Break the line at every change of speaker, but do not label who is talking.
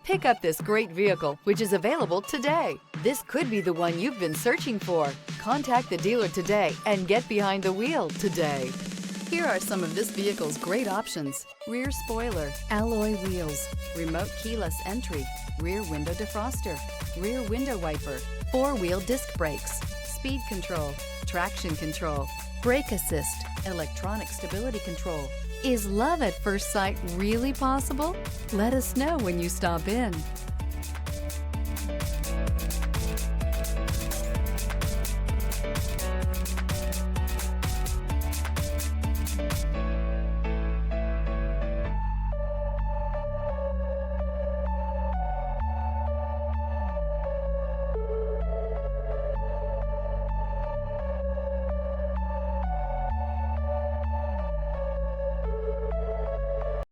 Pick up this great vehicle, which is available today. This could be the one you've been searching for. Contact the dealer today and get behind the wheel today. Here are some of this vehicle's great options: rear spoiler, alloy wheels, remote keyless entry, rear window defroster, rear window wiper, four-wheel disc brakes, speed control, traction control, brake assist, electronic stability control. Is love at first sight really possible? Let us know when you stop in.